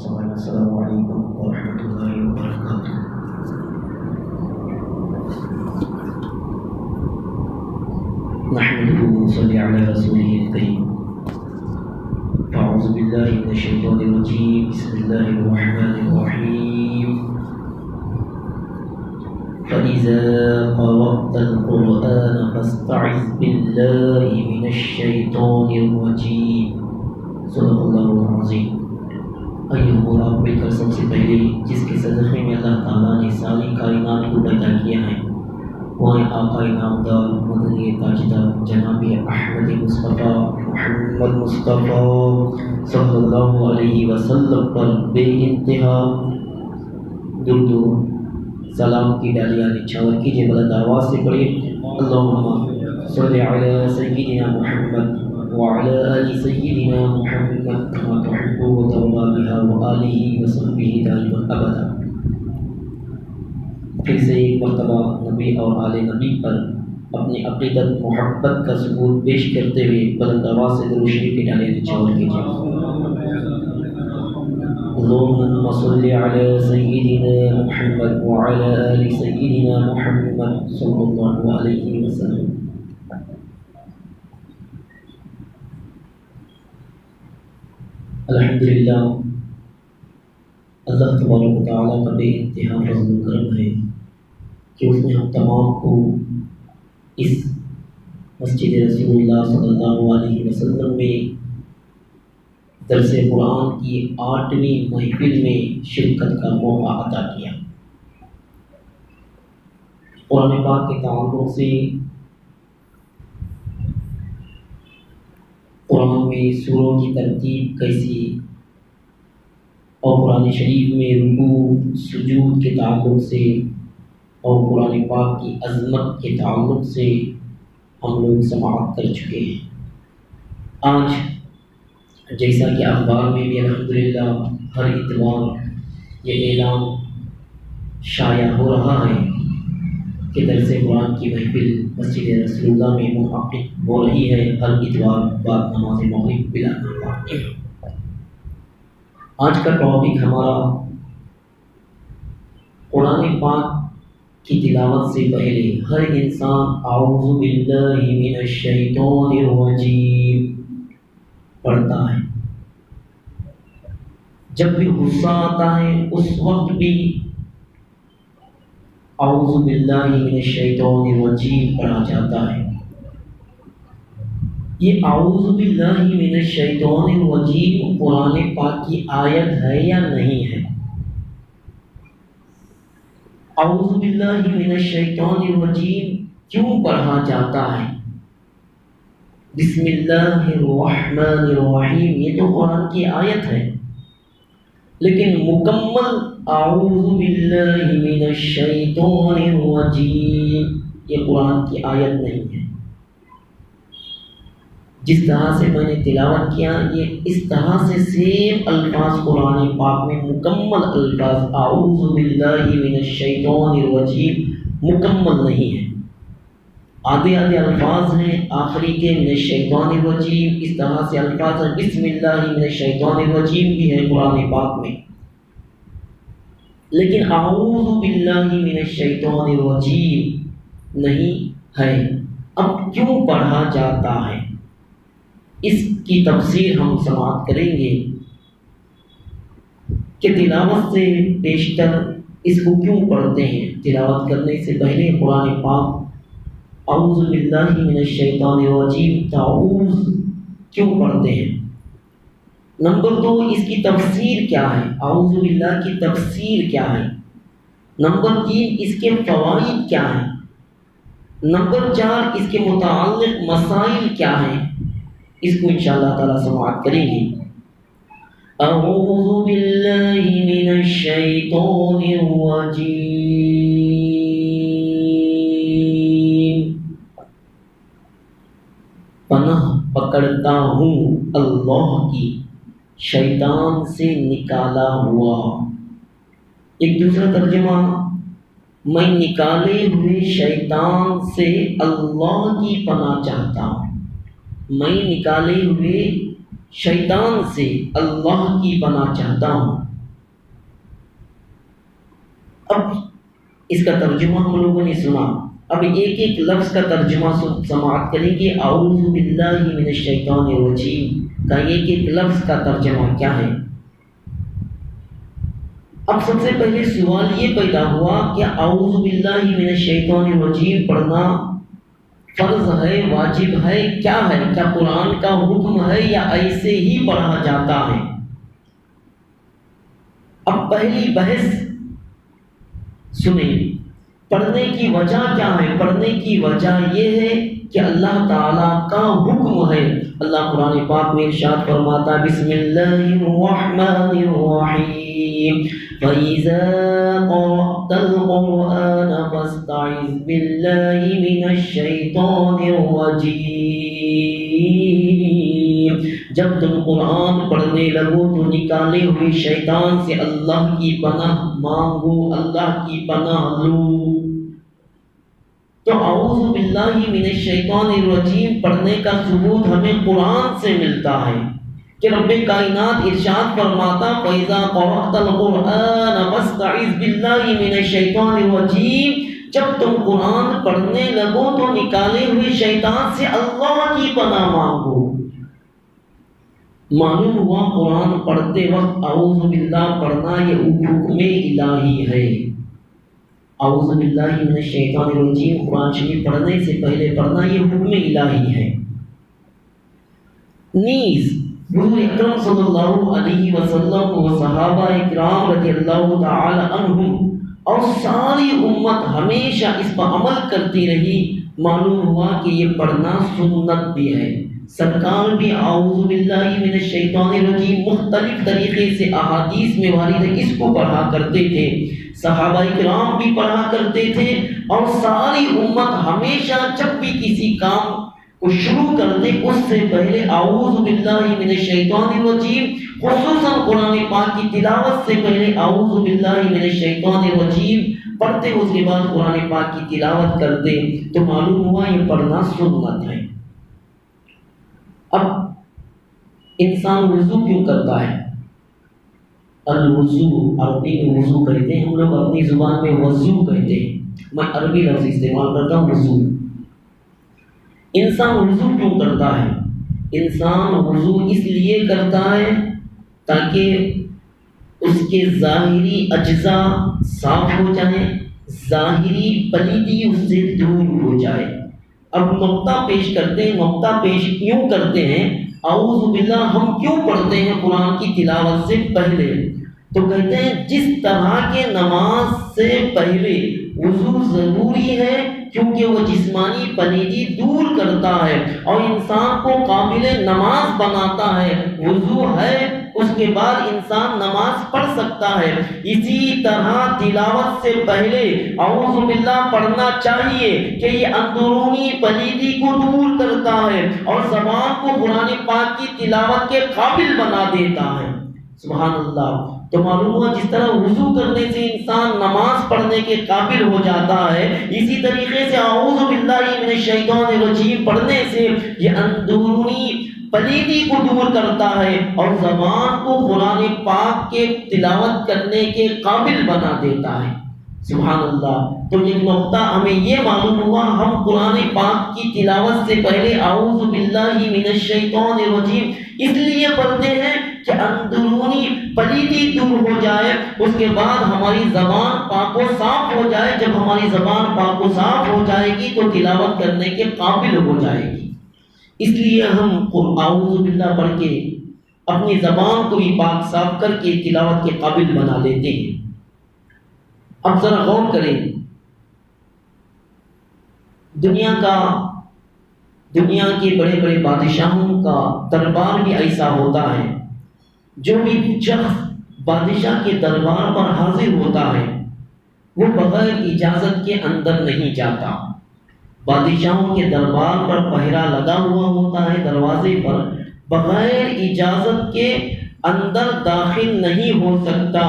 السلام علیکم ورحمۃ اللہ وبرکاتہ۔ نحمده ونصلي على رسوله الكريم۔ أعوذ بالله من الشيطان الرجيم، بسم الله الرحمن الرحيم۔ فإذا قرأت القرآن فاستعذ بالله من الشيطان الرجيم۔ صدق اللہ العظیم۔ آئیے ہم اور آپ مل کر سب سے پہلے جس کے صدقے میں اللہ تعالیٰ نے ساری کائنات کو پیدا کیا ہے وہ ہے آقا نامدار مدنی تاجدار جناب احمد مصطفیٰ محمد مصطفیٰ صلی اللہ علیہ وسلم پر بے انتہا درود و سلام کی ڈالیاں نچھاور کیجیے، بلند آواز سے پڑھیے اللہم صلی علی سیدنا محمد وعلى آل سيدنا محمد كما تحب وترضى بها وآله وصحبه دائما أبدا۔ پھر سے ایک مرتبہ نبی اور آل نبی پر اپنی عقیدت محبت کا ثبوت پیش کرتے ہوئے بلند آواز سے درود شریف کی ڈالیں نچھاور کیجیے۔ اللهم صل على سيدنا محمد وعلى آل سيدنا محمد صلى الله عليه وسلم۔ الحمدللہ اللہ تبارک و تعالیٰ کا بے انتہا فضل و کرم ہے کہ اس نے ہم تمام کو اس مسجد رسول اللہ صلی اللہ علیہ وسلم میں درس قرآن کی 8ویں محفل میں شرکت کا موقع عطا کیا۔ قرآن پاک کے تعلق سے قرآن میں سوروں کی ترتیب کیسی اور قرآن شریف میں رکوع سجود کے تعلق سے اور قرآن پاک کی عظمت کے تعلق سے ہم لوگ سماعت کر چکے ہیں۔ آج جیسا کہ اخبار میں بھی الحمدللہ ہر اتوار یہ اعلان شائع ہو رہا ہے کہ درس قرآن کی محفل مسجد رسول اللہ میں منعقد ہو رہی ہے ہر اتوار بعد نماز مغرب بلا نماز۔ آج کا ٹاپک ہمارا قرآن پاک کی تلاوت سے پہلے ہر انسان اعوذ باللہ من الشیطان الرجیم پڑھتا ہے۔ جب بھی غصہ آتا ہے اس وقت بھی اعوذ باللہ من الشیطان الرجیم پڑھا جاتا ہے۔ یہ اعوذ باللہ من الشیطان الرجیم قرآن پاک کی آیت ہے یا نہیں ہے؟ اعوذ باللہ من الشیطان الرجیم کیوں پڑھا جاتا ہے؟ بسم اللہ الرحمن الرحیم یہ تو قرآن کی آیت ہے، لیکن مکمل اعوذ باللہ من الشیطان الرجیم یہ قرآن کی آیت نہیں ہے۔ جس طرح سے میں نے تلاوت کیا یہ اس طرح سے سیم الفاظ قرآن پاک میں مکمل الفاظ اعوذ باللہ من الشیطان الرجیم مکمل نہیں ہے۔ آدھے الفاظ ہیں آخری کے من الشیطان الرجیم، اس طرح سے الفاظ ہیں بسم اللہ من الشیطان الرجیم بھی ہے قرآن پاک میں، لیکن اعوذ باللہ من الشیطان الرجیم نہیں ہے۔ اب کیوں پڑھا جاتا ہے اس کی تفسیر ہم سماعت کریں گے کہ تلاوت سے بیشتر اس کو کیوں پڑھتے ہیں۔ تلاوت کرنے سے پہلے قرآن پاک اعوذ باللہ من الشیطان الرجیم تعوذ کیوں پڑھتے ہیں؟ نمبر 2 اس کی تفسیر کیا ہے؟ اعوذ باللہ کی تفسیر کیا ہے؟ نمبر 3 اس کے فوائد کیا ہیں؟ نمبر 4 اس کے متعلق مسائل کیا ہیں؟ اس کو انشاءاللہ تعالی سماعت کریں گے۔ اعوذ باللہ من الشیطان الرجیم پناہ پکڑتا ہوں اللہ کی شیطان سے نکالا ہوا۔ ایک دوسرا ترجمہ میں نکالے ہوئے شیطان سے اللہ کی پناہ چاہتا ہوں، میں نکالے ہوئے شیطان سے اللہ کی پناہ چاہتا ہوں۔ اب اس کا ترجمہ ہم لوگوں نے سنا، اب ایک ایک لفظ کا ترجمہ سماعت کریں گے۔ اعوذ باللہ من الشیطان الرجیم کا ایک ایک لفظ کا ترجمہ کیا ہے؟ اب سب سے پہلے سوال یہ پیدا ہوا کہ اعوذ باللہ من الشیطان الرجیم پڑھنا فرض ہے، واجب ہے، کیا ہے؟ کیا قرآن کا حکم ہے یا ایسے ہی پڑھا جاتا ہے؟ اب پہلی بحث سنیں، پڑھنے کی وجہ کیا ہے؟ پڑھنے کی وجہ یہ ہے کہ اللہ تعالیٰ کا حکم ہے۔ اللہ قرآن پاک میں ارشاد فرماتا ہے بسم اللہ الرحمن الرحیم فَإِذَا قَرَأْتَ الْقُرْآنَ فَاسْتَعِذْ بِاللَّهِ مِنَ الشَّيْطَانِ الرَّجِيمِ۔ جب تم قرآن پڑھنے لگو تو نکالے ہوئے شیطان سے اللہ کی پناہ مانگو، اللہ کی پناہ لو۔ تو اعوذ باللہ من الشیطان الرجیم پڑھنے کا ثبوت ہمیں قرآن سے ملتا ہے کہ رب کائنات ارشاد فرماتا فَإِذَا قَرَأْتَ الْقُرْآنَ فَاسْتَعِذْ بِاللَّهِ مِنَ الشَّيْطَانِ الرَّجِيمِ۔ جب تم قرآن پڑھنے لگو تو نکالے ہوئے شیطان سے اللہ کی پناہ مانگو۔ معلوم ہوا قرآن پڑھتے وقت اعوذ باللہ پڑھنا یہ حکم الہی ہے۔ اعوذ باللہ من الشیطان الرجیم قرآن شریف پڑھنے سے پہلے پڑھنا یہ حکم الہی ہے۔ نیز حضور اکرم صلی اللہ علیہ وسلم و صحابہ اکرام رضی اللہ تعالی عنہم اور ساری امت ہمیشہ اس پر عمل کرتی رہی۔ معلوم ہوا کہ یہ پڑھنا سنت بھی ہے۔ سرکار بھی اعوذ باللہ من الشیطان الرجیم مختلف طریقے سے احادیث میں وارد ہے اس کو پڑھا کرتے تھے، صحابہ کرام بھی پڑھا کرتے تھے، اور ساری امت ہمیشہ جب بھی کسی کام کو شروع کرتے اس سے پہلے اعوذ باللہ من الشیطان الرجیم، خصوصاً قرآن پاک کی تلاوت سے پہلے اعوذ باللہ من الشیطان الرجیم پڑھتے، اس کے بعد قرآن پاک کی تلاوت کرتے۔ تو معلوم ہوا یہ پڑھنا سنت ہے۔ اب انسان وضو کیوں کرتا ہے؟ الوضو عربی میں وضو کہتے ہیں، ہم لوگ اپنی زبان میں وضو کہتے ہیں، میں عربی لفظ استعمال کرتا ہوں وضو۔ انسان وضو کیوں کرتا ہے؟ انسان وضو اس لیے کرتا ہے تاکہ اس کے ظاہری اجزاء صاف ہو جائیں، ظاہری پلیدی اس سے دور ہو جائے۔ اب نقطہ پیش کرتے ہیں، نقطہ پیش کیوں کرتے ہیں؟ اعوذ باللہ ہم کیوں پڑھتے ہیں قرآن کی تلاوت سے پہلے؟ تو کہتے ہیں جس طرح کے نماز سے پہلے وضو ضروری ہے کیونکہ وہ جسمانی پلیدی دور کرتا ہے اور انسان کو قابل نماز بناتا ہے، وضو ہے اس کے بعد انسان نماز پڑھ سکتا ہے، اسی طرح تلاوت سے پہلے اعوذ باللہ پڑھنا چاہیے کہ یہ اندرونی پلیدی کو دور کرتا ہے اور زبان کو قرآن پاک کی تلاوت کے قابل بنا دیتا ہے۔ سبحان اللہ۔ تو معلوم ہوا جس طرح وضو کرنے سے انسان نماز پڑھنے کے قابل ہو جاتا ہے، اسی طریقے سے اعوذ باللہ من الشیطان الرجیم پڑھنے سے یہ اندرونی پلیدی کو دور کرتا ہے اور زبان کو قرآن پاک کے تلاوت کرنے کے قابل بنا دیتا ہے۔ سبحان اللہ۔ تو ایک نقطہ ہمیں یہ معلوم ہوا، ہم قرآن پاک کی تلاوت سے پہلے اعوذ باللہ من الشیطان الرجیم اس لیے پڑھتے ہیں کہ اندرونی پلیدی دور ہو جائے، اس کے بعد ہماری زبان پاک و صاف ہو جائے۔ جب ہماری زبان پاک و صاف ہو جائے گی تو تلاوت کرنے کے قابل ہو جائے گی۔ اس لیے ہم اعوذ باللہ پڑھ کے اپنی زبان کو بھی پاک صاف کر کے تلاوت کے قابل بنا لیتے ہیں۔ اب ذرا غور کریں، دنیا کے بڑے بڑے بادشاہوں کا دربار بھی ایسا ہوتا ہے، جو بھی شخص بادشاہ کے دربار پر حاضر ہوتا ہے وہ بغیر اجازت کے اندر نہیں جاتا۔ بادشاہوں کے دربار پر پہرا لگا ہوا ہوتا ہے دروازے پر، بغیر اجازت کے اندر داخل نہیں ہو سکتا۔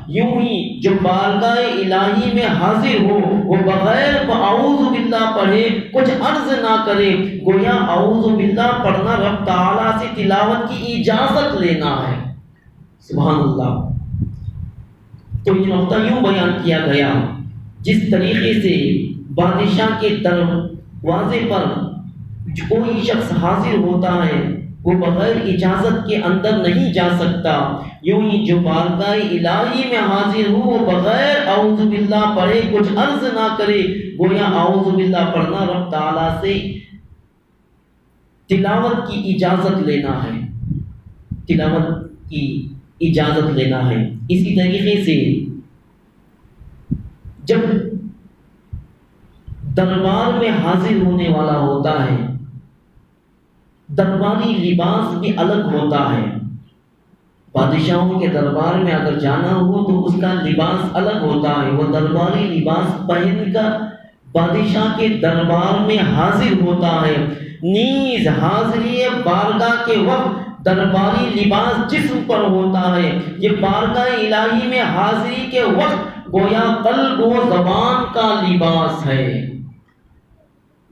یوں ہی جو بارگاہ الہی میں حاضر ہو وہ بغیر اعوذ باللہ پڑھے کچھ عرض نہ کرے، گویا اعوذ باللہ پڑھنا رب تعالیٰ سے تلاوت کی اجازت لینا ہے۔ سبحان اللہ۔ تو یہ نقطہ یوں بیان کیا گیا، جس طریقے سے بادشاہ کے دروازے پر کوئی شخص حاضر ہوتا ہے وہ بغیر اجازت کے اندر نہیں جا سکتا، یوں ہی جو بارگاہ الہی میں حاضر ہو وہ بغیر اعوذ باللہ پڑھے کچھ عرض نہ کرے، گویا اعوذ باللہ پڑھنا رب تعالیٰ سے تلاوت کی اجازت لینا ہے، تلاوت کی اجازت لینا ہے۔ اسی طریقے سے جب دربار میں حاضر ہونے والا ہوتا ہے، درباری لباس بھی الگ ہوتا ہے۔ بادشاہوں کے دربار میں اگر جانا ہو تو اس کا لباس الگ ہوتا ہے، وہ درباری لباس پہن کر بادشاہ کے دربار میں حاضر ہوتا ہے۔ نیز حاضری بارگاہ کے وقت درباری لباس جسم پر ہوتا ہے، یہ بارگاہ الہی میں حاضری کے وقت گویا قلب و زبان کا لباس ہے،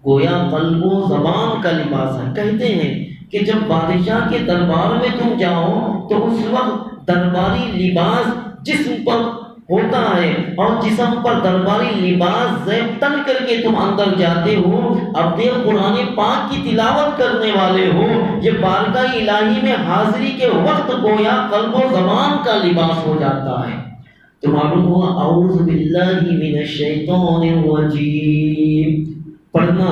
گویا قلب و زبان کا لباس ہے۔ کہتے ہیں کہ جب بادشاہ کے دربار میں تم جاؤ تو اس وقت درباری لباس جسم پر ہوتا ہے اور جسم پر درباری لباس زیب تن کر کے تم اندر جاتے ہو۔ اب دیکھ قرآن پاک کی تلاوت کرنے والے ہو، یہ بارگاہ الہی میں حاضری کے وقت گویا قلب و زبان کا لباس ہو جاتا ہے۔ تو معلوم ہوا اعوذ باللہ من الشیطان الرجیم پڑھنا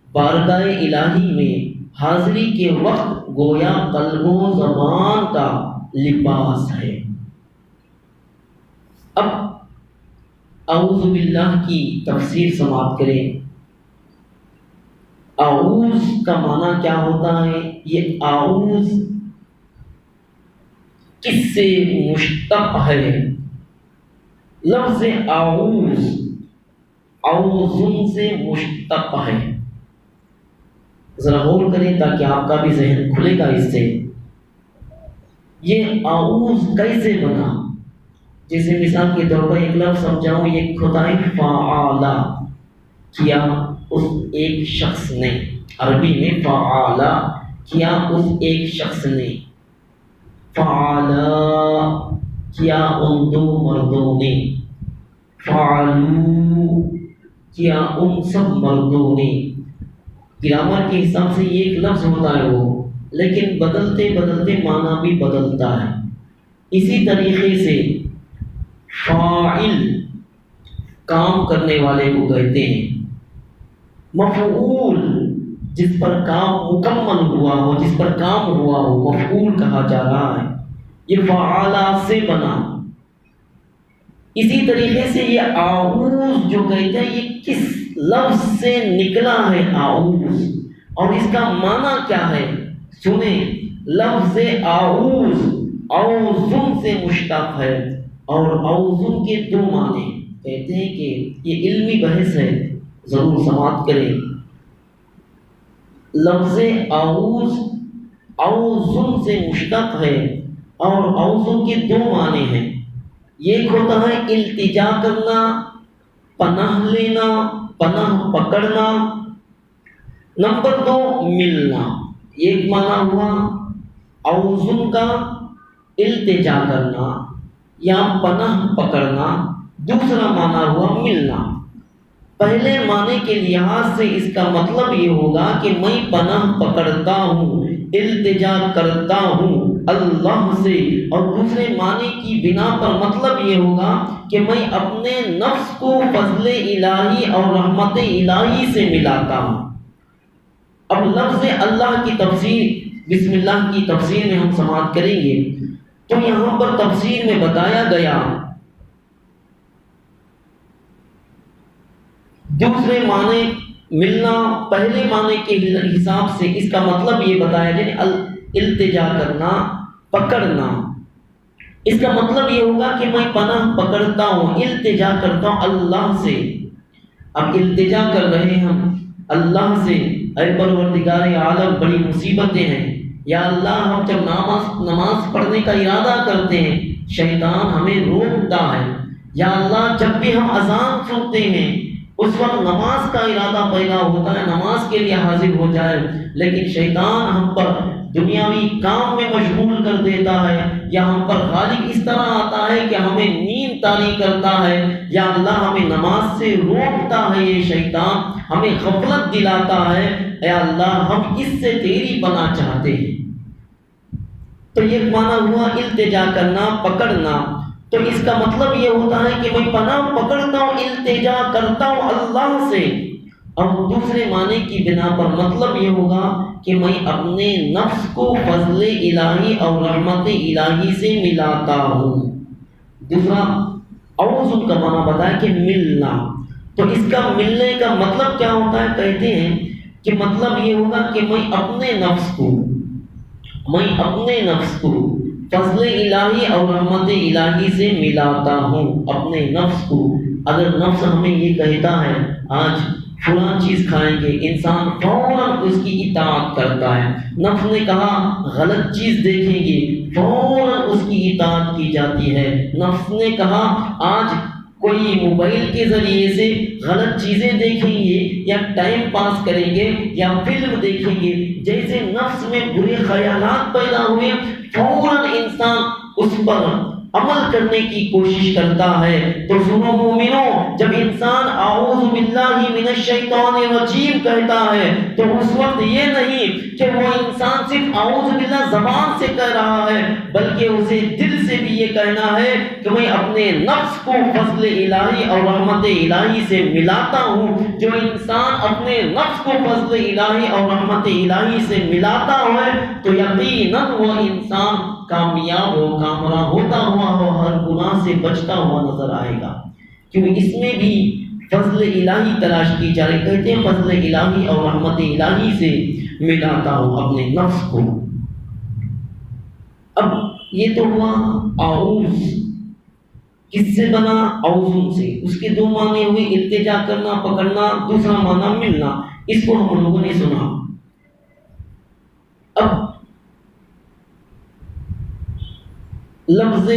بارگاہ الہی میں حاضری کے وقت گویا قلب و زبان کا لباس ہے۔ اب اعوذ باللہ کی تفسیر سماعت کریں۔ اعوذ کا معنی کیا ہوتا ہے؟ یہ اعوذ کس سے مشتق ہے؟ لفظ اعوذ اعوذ سے مشتق ہے۔ ذرا غور کریں تاکہ آپ کا بھی ذہن کھلے گا اس سے۔ یہ اعوذ کیسے بنا؟ جیسے مثال کے طور پر ایک لفظ سمجھاؤں، یہ خدائی فعالہ کیا اس ایک شخص نے، عربی میں فعالہ کیا اس ایک شخص نے، فعالہ کیا ان دو مردوں نے، فعلو کیا ان سب مردوں نے۔ گرامر کے حساب سے یہ ایک لفظ ہوتا ہے وہ، لیکن بدلتے بدلتے معنی بھی بدلتا ہے۔ اسی طریقے سے فاعل کام کرنے والے کو کہتے ہیں، مفعول جس پر کام مکمل ہوا ہو، جس پر کام ہوا ہو، مفعول کہا جا رہا ہے۔ یہ فعالہ سے بنا۔ اسی طریقے سے یہ اعوذ جو کہتے ہیں یہ کس لفظ سے نکلا ہے اعوذ، اور اس کا معنی کیا ہے؟ سنیں، لفظ اعوذ اعوذ سے مشتق ہے اور اعوذ کے دو معنی۔ کہتے ہیں کہ یہ علمی بحث ہے، ضرور سماعت کریں۔ لفظ اعوذ اعوذ سے مشتق ہے اور اعوذ کے دو معنی ہیں۔ ایک ہوتا ہے التجا کرنا، پناہ لینا، پناہ پکڑنا۔ نمبر دو ملنا۔ ایک معنی ہوا اعوذ کا التجا کرنا یا پناہ پکڑنا، دوسرا معنی ہوا ملنا۔ پہلے معنی کے لحاظ سے اس کا مطلب یہ ہوگا کہ میں پناہ پکڑتا ہوں، التجا کرتا ہوں اللہ سے، اور دوسرے معنی کی بنا پر مطلب یہ ہوگا کہ میں اپنے نفس کو فضل الہی اور رحمت الہی سے ملاتا ہوں۔ اب لفظ اللہ کی تفسیر، بسم اللہ کی تفسیر میں ہم سماعت کریں گے تو یہاں پر تفسیر میں بتایا گیا دوسرے معنی ملنا، پہلے معنی کے حساب سے اس کا مطلب یہ بتایا یعنی التجا کرنا، پکڑنا۔ اس کا مطلب یہ ہوگا کہ میں پناہ پکڑتا ہوں، التجا کرتا ہوں اللہ سے۔ اب التجا کر رہے ہم اللہ سے، اے پروردگار عالم بڑی مصیبتیں ہیں، یا اللہ ہم جب نماز پڑھنے کا ارادہ کرتے ہیں شیطان ہمیں روکتا ہے، یا اللہ جب بھی ہم اذان سنتے ہیں اس وقت نماز کا ارادہ پیدا ہوتا ہے، نماز کے لیے حاضر ہو جائے، لیکن شیطان ہم پر دنیاوی کام میں مشغول کر دیتا ہے، یا ہم پر غالب اس طرح آتا ہے کہ ہمیں نیند طاری کرتا ہے، یا اللہ ہمیں نماز سے روکتا ہے یہ شیطان، ہمیں غفلت دلاتا ہے، اے اللہ ہم اس سے تیری پناہ چاہتے ہیں۔ تو یہ معنی ہوا التجا کرنا، پکڑنا۔ تو اس کا مطلب یہ ہوتا ہے کہ میں پناہ پکڑتا ہوں، التجا کرتا ہوں اللہ سے۔ اور دوسرے معنی کی بنا پر مطلب یہ ہوگا کہ میں اپنے نفس کو فضل الہی اور رحمت الہی سے ملاتا ہوں۔ دوسرا اعوذ کا معنی بتایا کہ ملنا۔ تو اس کا ملنے کا مطلب کیا ہوتا ہے؟ کہتے ہیں کہ مطلب یہ ہوگا کہ میں اپنے نفس کو فضل الہی اور رحمت الہی سے ملاتا ہوں، اپنے نفس کو۔ اگر نفس ہمیں یہ کہتا ہے آج فلاں چیز کھائیں گے، انسان فوراً اس کی اطاعت کرتا ہے۔ نفس نے کہا غلط چیز دیکھیں گے، فوراً اس کی اطاعت کی جاتی ہے۔ نفس نے کہا آج کوئی موبائل کے ذریعے سے غلط چیزیں دیکھیں گے، یا ٹائم پاس کریں گے، یا فلم دیکھیں گے، جیسے نفس میں برے خیالات پیدا ہوئے فوراً انسان اس پر عمل کرنے کی کوشش کرتا ہے۔ تو سنو مومنوں، جب انسان اعوذ باللہ من الشیطان الرجیم کہتا ہے تو اس وقت یہ نہیں کہ وہ انسان صرف اعوذ باللہ زبان سے کہہ رہا ہے، بلکہ اسے دل سے بھی یہ کہنا ہے کہ میں اپنے نفس کو فضل الہی اور رحمت الہی سے ملاتا ہوں۔ جو انسان اپنے نفس کو فضل الہی اور رحمت الہی سے ملاتا ہے تو یقیناً وہ انسان کامیاب ہو، کامران ہوتا ہوا ہو، ہر گناہ سے بچتا ہوا نظر آئے گا، کیونکہ اس میں بھی فضل الہی تلاش کی جا رہی۔ کہتے ہیں فضل الہی اور رحمت الہی سے ملاتا ہوں اپنے نفس کو۔ اب یہ تو ہوا اعوذ، کس سے بنا؟ اعوذ سے۔ اس کے دو معنی ہوئے، التجا کرنا، پکڑنا، دوسرا معنی ملنا۔ اس کو ہم لوگوں نے سنا۔ اب لفظ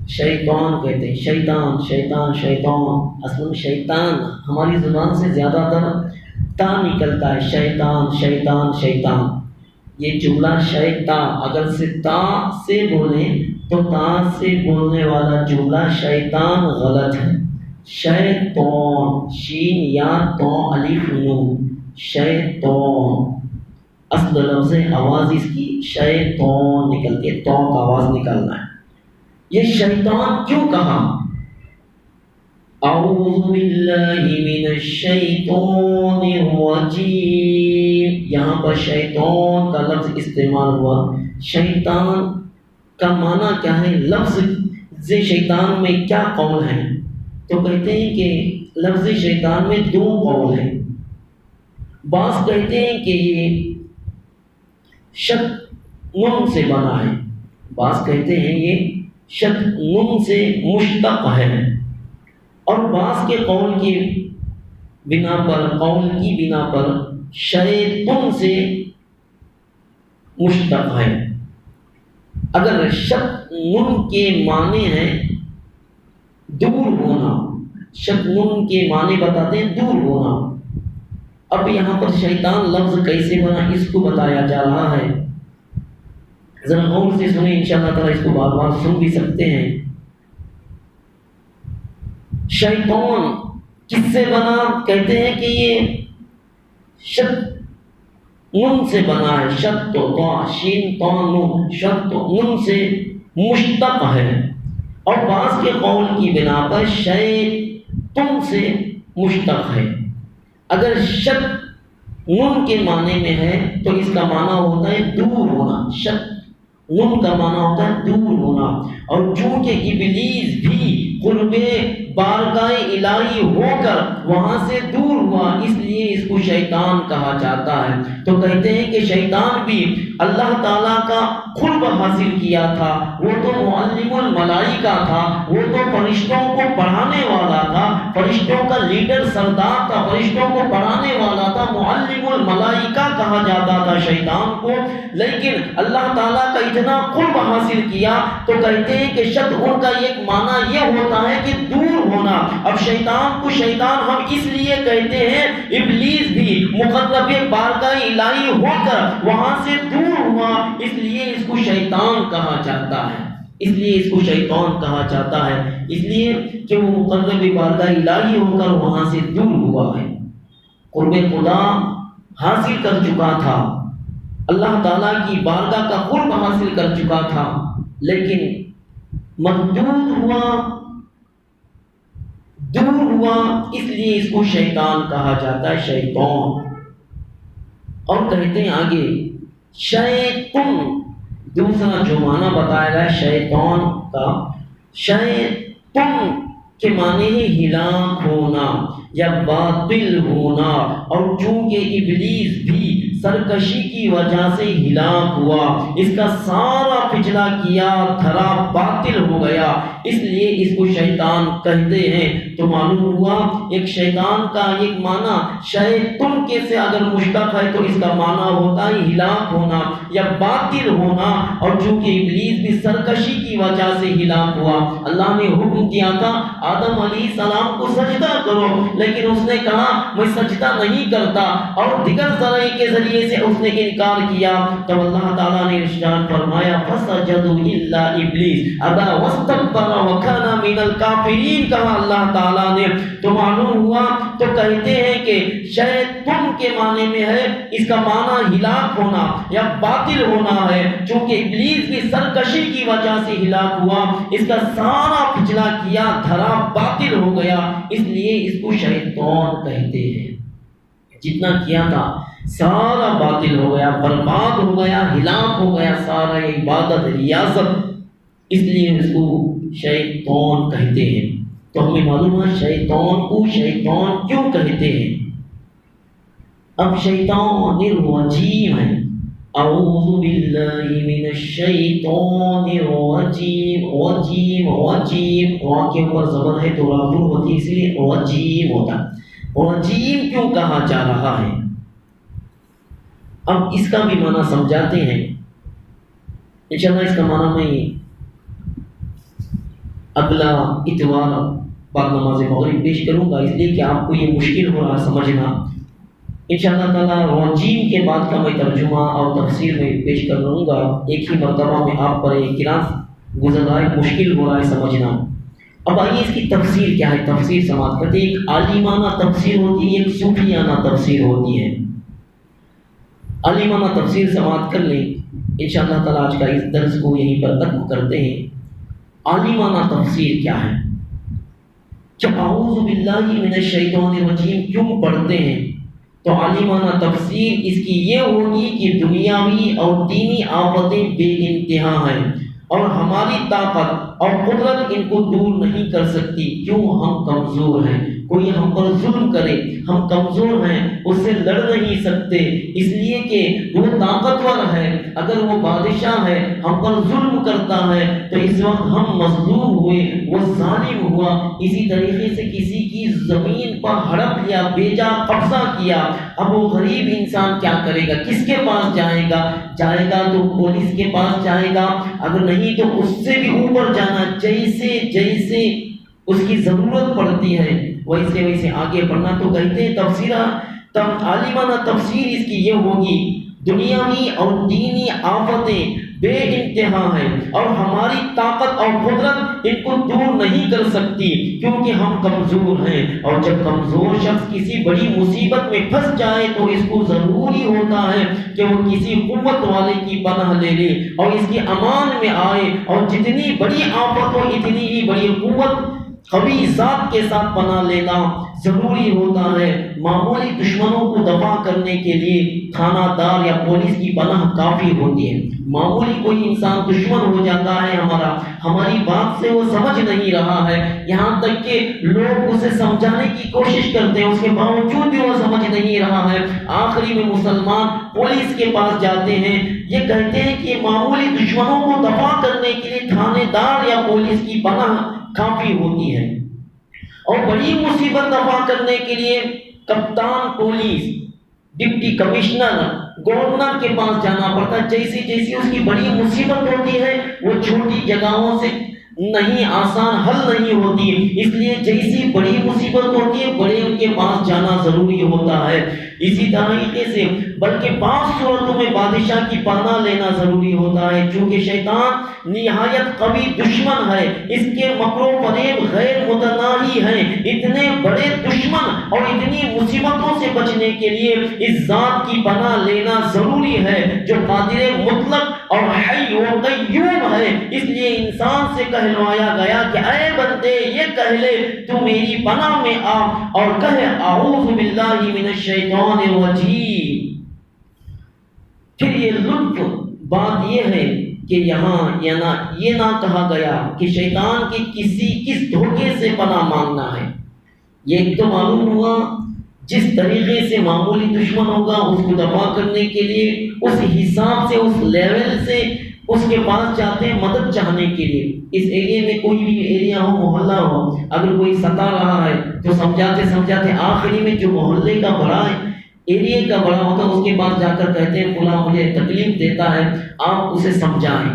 شیطان کہتے ہیں، شیطان اصل میں شیطان ہماری زبان سے زیادہ تر تا نکلتا ہے، شیطان۔ یہ جملہ شیطان اگر سے تا سے بولیں تو تا سے بولنے والا جملہ شیطان غلط ہے۔ شیطان شین یا تو الف نون، شیطان اصل لفظ آواز اس کی شیطان نکلتی ہے، تو کا آواز نکلنا ہے۔ یہ شیطان کیوں کہا؟ اعوذ باللہ من الشیطان الرجیم، یہاں پر شیطان کا لفظ استعمال ہوا۔ شیطان کا معنی کیا ہے؟ لفظ شیطان میں کیا قول ہیں؟ تو کہتے ہیں کہ لفظ شیطان میں دو قول ہیں۔ بعض کہتے ہیں کہ یہ شد نون سے بنا ہے، بعض کہتے ہیں یہ شد نون سے مشتق ہے، اور بعض کے قول کی بنا پر شیطان سے مشتق ہے۔ اگر شد نون کے معنی ہیں دور ہونا، شد نون کے معنی بتاتے ہیں دور ہونا۔ اب یہاں پر شیطان لفظ کیسے بنا اس کو بتایا جا رہا ہے، ذرا غور سے سنیں، انشاءاللہ تعالیٰ اس کو بار بار سن بھی سکتے ہیں۔ شیطان کس سے بنا؟ کہتے ہیں کہ یہ شد نون سے بنا ہے، شد تو شین تو نون، شد تو نون سے مشتق ہے، اور بعض کے قول کی بنا پر شیطان سے مشتق ہے۔ اگر شد نون کے معنی میں ہے تو اس کا معنی ہوتا ہے دور ہونا، شد نون کا معنی ہوتا ہے دور ہونا، اور چونکہ ابلیس بھی قرب بارگاہ الہی ہو کر وہاں سے دور ہوا، اس لیے اس کو شیطان کہا جاتا ہے۔ تو کہتے ہیں کہ شیطان بھی اللہ تعالیٰ کا قرب حاصل کیا تھا، وہ تو معلم الملائکہ تھا، وہ تو فرشتوں کو پڑھانے والا تھا، فرشتوں کا لیڈر سردار تھا، فرشتوں کو پڑھانے والا تھا، معلم الملائکہ کہا جاتا تھا شیطان کو۔ لیکن اللہ تعالیٰ کا اتنا ادنا قرب حاصل کیا تو کہتے ہیں کہ شد ان کا ایک معنی یہ ہوتا ہے کہ دور ہونا۔ اب شیطان کو شیطان ہم اس لیے کہتے ہیں، ابلیس بھی مقرب بارگاہ الہی ہو کر وہاں سے دور ہوا، اس لیے اس کو شیطان کہا جاتا ہے، اس لیے اس کو شیطان کہا جاتا ہے، اس لیے کہ وہ مقرب بارگاہ الہی ہو کر وہاں سے دور ہوا ہے، قرب خدا حاصل کر چکا تھا، اللہ تعالیٰ کی بارگاہ کا قرب حاصل کر چکا تھا، لیکن مردود ہوا، دور ہوا، اس لیے اس کو شیطان کہا جاتا ہے، شیطان۔ اور کہتے ہیں آگے شیطان، دوسرا جو معنی بتایا گیا شیطان کا، شیطان کے معنی ہے ہلاک ہونا یا باطل ہونا، اور چونکہ ابلیس بھی سرکشی کی وجہ سے ہلاک ہوا، اس کا سارا پچھلا کیا دھرا باطل ہو گیا، اس لیے اس کو شیطان کہتے ہیں۔ تو معلوم ہوا ایک شیطان کا ایک معنی شیطان کے سے اگر مشتق ہے تو اس کا معنی ہوتا ہے ہلاک ہونا یا باطل ہونا، اور چونکہ ابلیس بھی سرکشی کی وجہ سے ہلاک ہوا، اللہ نے حکم دیا تھا آدم علیہ السلام کو سجدہ کرو، لیکن اس نے کہا میں سجدہ نہیں کرتا، اور دیگر ذرائع کے ذریعے سے اس نے انکار کیا، تب اللہ تعالیٰ نے ارشاد فرمایا فسجدوا الا ابلیس ابى واستكبر وكان من الكافرین، کہا اللہ تعالیٰ نے۔ تو معلوم ہوا، تو کہتے ہیں کہ شیطان کے معنی میں ہے، اس کا معنی ہلاک ہونا یا باطل ہونا ہے، چونکہ ابلیس بھی سرکشی کی وجہ سے ہلاک ہوا، اس کا سارا پچھلا کیا دھرا باطل ہو گیا، اس لیے اس کو شیطان کہتے ہیں۔ جتنا کیا تھا سارا باطل ہو گیا، برباد ہو گیا، ہلاک ہو گیا سارا عبادت ریاضت، اس لیے اس کو شیطان کہتے ہیں۔ تو ہمیں معلوم ہے شیطان کو شیطان کیوں کہتے ہیں۔ اب شیطان الرجیم ہے، اعوذ باللہ من الشیطان الرجیم، رجیم رجیم کے اوپر زبر ہے تو رابر ہوتی ہے، اس لیے رجیم ہوتا ہے۔ رجیم کیوں کہا جا رہا ہے، اب اس کا بھی معنی سمجھاتے ہیں انشاءاللہ۔ اس کا معنی میں اگلا اتوار بعد نماز مغرب پیش کروں گا، اس لیے کہ آپ کو یہ مشکل ہو رہا سمجھنا۔ انشاءاللہ تعالیٰ رجیم کے بعد کا میں ترجمہ اور تفسیر میں پیش کر لوں گا، ایک ہی مرتبہ میں آپ پر ایک کلاس گزر رہا ہے، مشکل ہو رہا ہے سمجھنا۔ اب آئیے اس کی تفسیر کیا ہے، تفسیر سماعت کرتے ہیں۔ ایک عالمانہ تفسیر ہوتی ہے، ایک صوفیانہ تفسیر ہوتی ہے۔ عالمانہ تفسیر سماعت کر لیں، انشاءاللہ تعالیٰ آج کا اس درس کو یہیں پر ختم کرتے ہیں۔ عالمانہ تفسیر کیا ہے، جب اعوذ باللہ من الشیطان الرجیم کیوں پڑھتے ہیں تو عالمانہ تفسیر اس کی یہ ہوگی کہ دنیاوی اور دینی آفتیں بے انتہا ہیں، اور ہماری طاقت اور قدرت ان کو دور نہیں کر سکتی، کیوں ہم کمزور ہیں، کوئی ہم پر ظلم کرے ہم کمزور ہیں، اس سے لڑ نہیں سکتے، اس لیے کہ وہ طاقتور ہے، اگر وہ بادشاہ ہے ہم پر ظلم کرتا ہے تو اس وقت ہم مظلوم ہوئے، وہ ظالم ہوا، اسی طریقے سے کسی کی زمین پر ہڑپ لیا، بیجا قبضہ کیا، اب وہ غریب انسان کیا کرے گا، کس کے پاس جائے گا، جائے گا تو پولیس کے پاس جائے گا، اگر نہیں تو اس سے بھی اوپر جانا، جیسے جیسے اس کی ضرورت پڑتی ہے ویسے ویسے آگے بڑھنا۔ تو کہتے ہیں تفسیر عالمانہ تفسیر اس کی یہ ہوگی دنیاوی اور دینی آفتیں بے انتہا ہیں، اور ہماری طاقت اور قدرت ان کو دور نہیں کر سکتی، کیونکہ ہم کمزور ہیں، اور جب کمزور شخص کسی بڑی مصیبت میں پھنس جائے تو اس کو ضروری ہوتا ہے کہ وہ کسی قوت والے کی پناہ لے لے اور اس کی امان میں آئے، اور جتنی بڑی آفت ہو اتنی ہی بڑی قوت قوی ذات کے ساتھ پناہ لینا ضروری ہوتا ہے۔ معمولی دشمنوں کو دفاع کرنے کے لیے تھانہ دار یا پولیس کی پناہ کافی ہوتی ہے۔ معمولی کوئی انسان دشمن ہو جاتا ہے ہماری بات سے وہ سمجھ نہیں رہا ہے، یہاں تک کہ لوگ اسے سمجھانے کی کوشش کرتے ہیں، اس کے باوجود بھی وہ سمجھ نہیں رہا ہے، آخری میں مسلمان پولیس کے پاس جاتے ہیں، یہ کہتے ہیں کہ معمولی دشمنوں کو دفاع کرنے کے لیے تھانے دار یا پولیس کی پناہ کافی ہوتی ہے، اور بڑی مصیبت دفاع کرنے کے لیے کپتان پولیس ڈپٹی کمشنر، گورنر کے پاس جانا پڑتا ہے۔ جیسی جیسی اس کی بڑی مصیبت ہوتی ہے وہ چھوٹی جگہوں سے نہیں آسان حل نہیں ہوتی، اس لیے جیسی بڑی مصیبت ہوتی ہے بڑے ان کے پاس جانا ضروری ہوتا ہے۔ اسی طریقے سے بلکہ بعض صورتوں میں بادشاہ کی پناہ لینا ضروری ہوتا ہے، چونکہ شیطان نہایت قوی دشمن ہے، اس کے مکر و فریب غیر متناہی ہیں۔ اتنے بڑے دشمن اور اتنی مصیبتوں سے بچنے کے لیے اس ذات کی پناہ لینا ضروری ہے جو قادر مطلق اور حی و قیوم ہے۔ اس لیے انسان سے کہلوایا گیا کہ اے بندے یہ کہہ لے تو میری پناہ میں آ، اور کہے اعوذ باللہ من الشیطان الرجیم۔ پھر یہ لطف بات یہ ہے کہ یہاں یہ نہ کہا گیا کہ شیطان کے کس دھوکے سے پناہ مانگنا ہے۔ یہ ایک تو معلوم ہوا جس طریقے سے معمولی دشمن ہوگا اس کو دفاع کرنے کے لیے اس حساب سے اس لیول سے اس کے پاس جاتے ہیں مدد چاہنے کے لیے۔ اس ایریے میں کوئی بھی ایریا ہو، محلہ ہو، اگر کوئی ستا رہا ہے تو سمجھاتے سمجھاتے آخری میں جو محلے کا بڑا ایریا کا بڑا ہوتا ہے اس کے پاس جا کر کہتے ہیں فلاں مجھے تکلیف دیتا ہے، آپ اسے سمجھائیں۔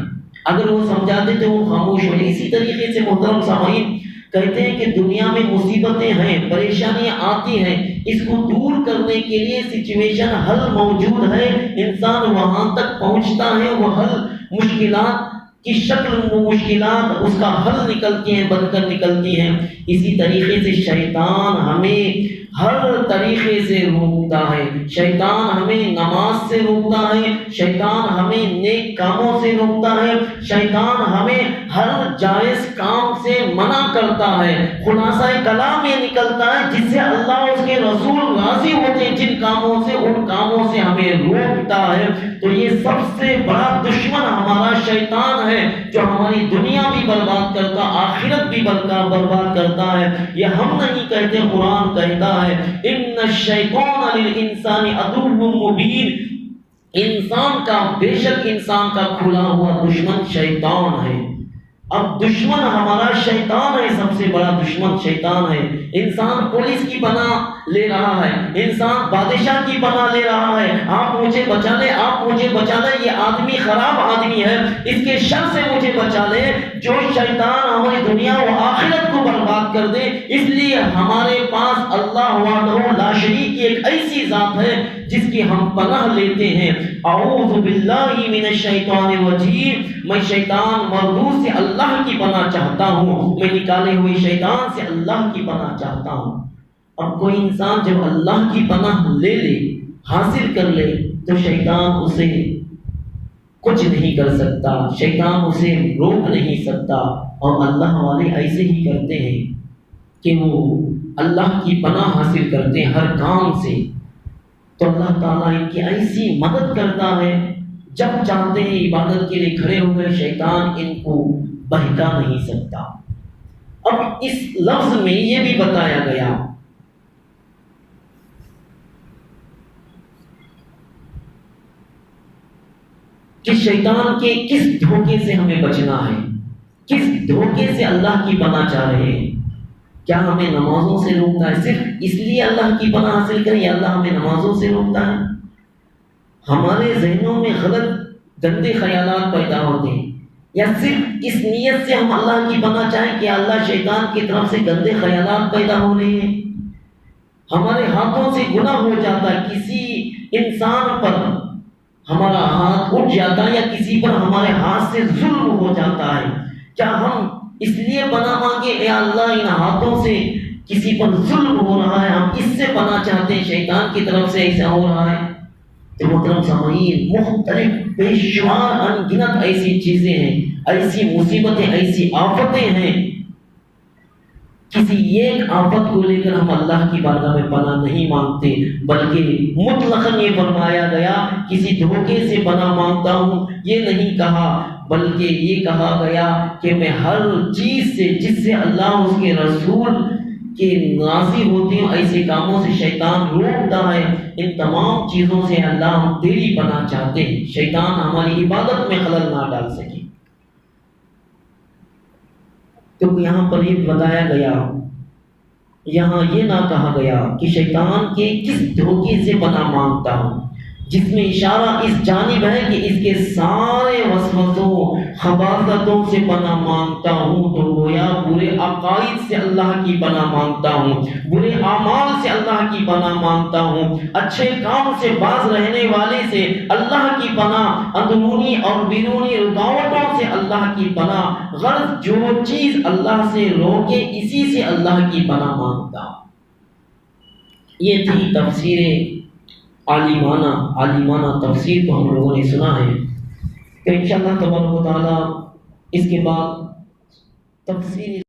اگر وہ سمجھاتے تو وہ خاموش ہو جائے۔ اسی طریقے سے محترم سامعین کہتے ہیں کہ دنیا میں مصیبتیں ہیں، پریشانیاں آتی ہیں، اس کو دور کرنے کے لیے سچویشن حل موجود ہے، انسان وہاں تک پہنچتا ہے، وہ حل مشکلات کی شکل مشکلات اس کا حل نکلتی ہیں، بن کر نکلتی ہیں۔ اسی طریقے سے شیطان ہمیں ہر طریقے سے روکتا ہے، شیطان ہمیں نماز سے روکتا ہے، شیطان ہمیں نیک کاموں سے روکتا ہے، شیطان ہمیں ہر جائز کام سے منع کرتا ہے۔ خلاصہ کلام یہ نکلتا ہے جس سے اللہ اس کے رسول راضی ہوتے ہیں، جن کاموں سے ان کاموں سے ہمیں روکتا ہے۔ تو یہ سب سے بڑا دشمن ہمارا شیطان ہے جو ہماری دنیا بھی برباد کرتا، آخرت بھی برباد کرتا ہے۔ یہ ہم نہیں کہتے، قرآن کہتا ہے ان الشیطان للانسان عدو مبین، انسان کا بے شک انسان کا کھلا ہوا دشمن شیطان ہے۔ اب دشمن ہمارا شیطان ہے، سب سے بڑا دشمن شیطان ہے۔ انسان پولیس کی پناہ لے رہا ہے، انسان بادشاہ کی پناہ لے رہا ہے، آپ مجھے بچا لیں، آپ مجھے بچا لیں، یہ آدمی خراب آدمی ہے، اس کے شر سے مجھے بچا لیں۔ جو شیطان ہماری دنیا و آخرت کو برباد کر دے، اس لیے ہمارے پاس اللہ وحدہ لا شریک کی ایک ایسی ذات ہے جس کی ہم پناہ لیتے ہیں۔ اعوذ باللہ من الشیطان الرجیم، میں شیطان مردود سے اللہ کی پناہ چاہتا ہوں، میں نکالے ہوئے شیطان سے اللہ کی پناہ چاہتا ہوں۔ اب کوئی انسان جب اللہ کی پناہ لے لے، حاصل کر لے، تو شیطان اسے کچھ نہیں کر سکتا، شیطان اسے روک نہیں سکتا۔ اور اللہ والے ایسے ہی کرتے ہیں کہ وہ اللہ کی پناہ حاصل کرتے ہیں ہر کام سے، تو اللہ تعالیٰ ان کی ایسی مدد کرتا ہے، جب چاہتے ہیں عبادت کے لیے کھڑے ہو گئے، شیطان ان کو بہکا نہیں سکتا۔ اب اس لفظ میں یہ بھی بتایا گیا کہ شیطان کے کس دھوکے سے ہمیں بچنا ہے، کس دھوکے سے اللہ کی پناہ چاہ رہے ہیں۔ کیا ہمیں نمازوں سے روکتا ہے؟ صرف اس لیے اللہ کی پناہ حاصل کریں یا اللہ ہمیں نمازوں سے روکتا ہے؟ ہمارے ذہنوں میں غلط گندے خیالات پیدا ہوتے ہیں، یا صرف اس نیت سے ہم اللہ کی پناہ چاہیں کہ اللہ شیطان کی طرف سے گندے خیالات پیدا ہو رہے ہیں، ہمارے ہاتھوں سے گناہ ہو جاتا ہے، کسی انسان پر ہمارا ہاتھ اٹھ جاتا ہے یا کسی پر ہمارے ہاتھ سے ظلم ہو جاتا ہے، کیا ہم اس لیے پناہ مانگے اے اللہ ان ہاتھوں سے کسی پر ظلم ہو رہا ہے، ہم اس سے پناہ چاہتے ہیں، شیطان کی طرف سے ایسا ہو رہا ہے؟ تو محترم سامعین، مختلف بے شمار ان گنت ایسی چیزیں ہیں، ایسی مصیبتیں، ایسی آفتیں ہیں، کسی ایک آفت کو لے کر ہم اللہ کی بارگاہ میں پناہ نہیں مانگتے، بلکہ مطلقاً یہ فرمایا گیا کسی دھوکے سے پناہ مانگتا ہوں یہ نہیں کہا، بلکہ یہ کہا گیا کہ میں ہر چیز سے جس سے اللہ اس کے رسول کے راضی ہوتے ہیں ایسے کاموں سے شیطان روکتا ہے، ان تمام چیزوں سے اللہ ہم تیری پناہ چاہتے ہیں، شیطان ہماری عبادت میں خلل نہ ڈال سکے۔ تو یہاں پر یہ بتایا گیا یہاں یہ نہ کہا گیا کہ شیطان کے کس دھوکے سے پناہ مانگتا ہوں، جس میں اشارہ اس جانب ہے کہ اس کے سارے وسوسوں خباثتوں سے پناہ مانگتا ہوں، تو گویا برے عقائد سے اللہ کی پناہ مانگتا ہوں، برے اعمال سے اللہ کی پناہ مانگتا ہوں، اچھے کام سے باز رہنے والے سے اللہ کی پناہ، اندرونی اور بیرونی رکاوٹوں سے اللہ کی پناہ، غرض جو چیز اللہ سے روکے اسی سے اللہ کی پناہ مانگتا ہوں۔ یہ تھی تفسیر عالمانہ تفسیر کو ہم لوگوں نے سنا ہے، تو انشاءاللہ تبارک و تعالیٰ اس کے بعد تفسیر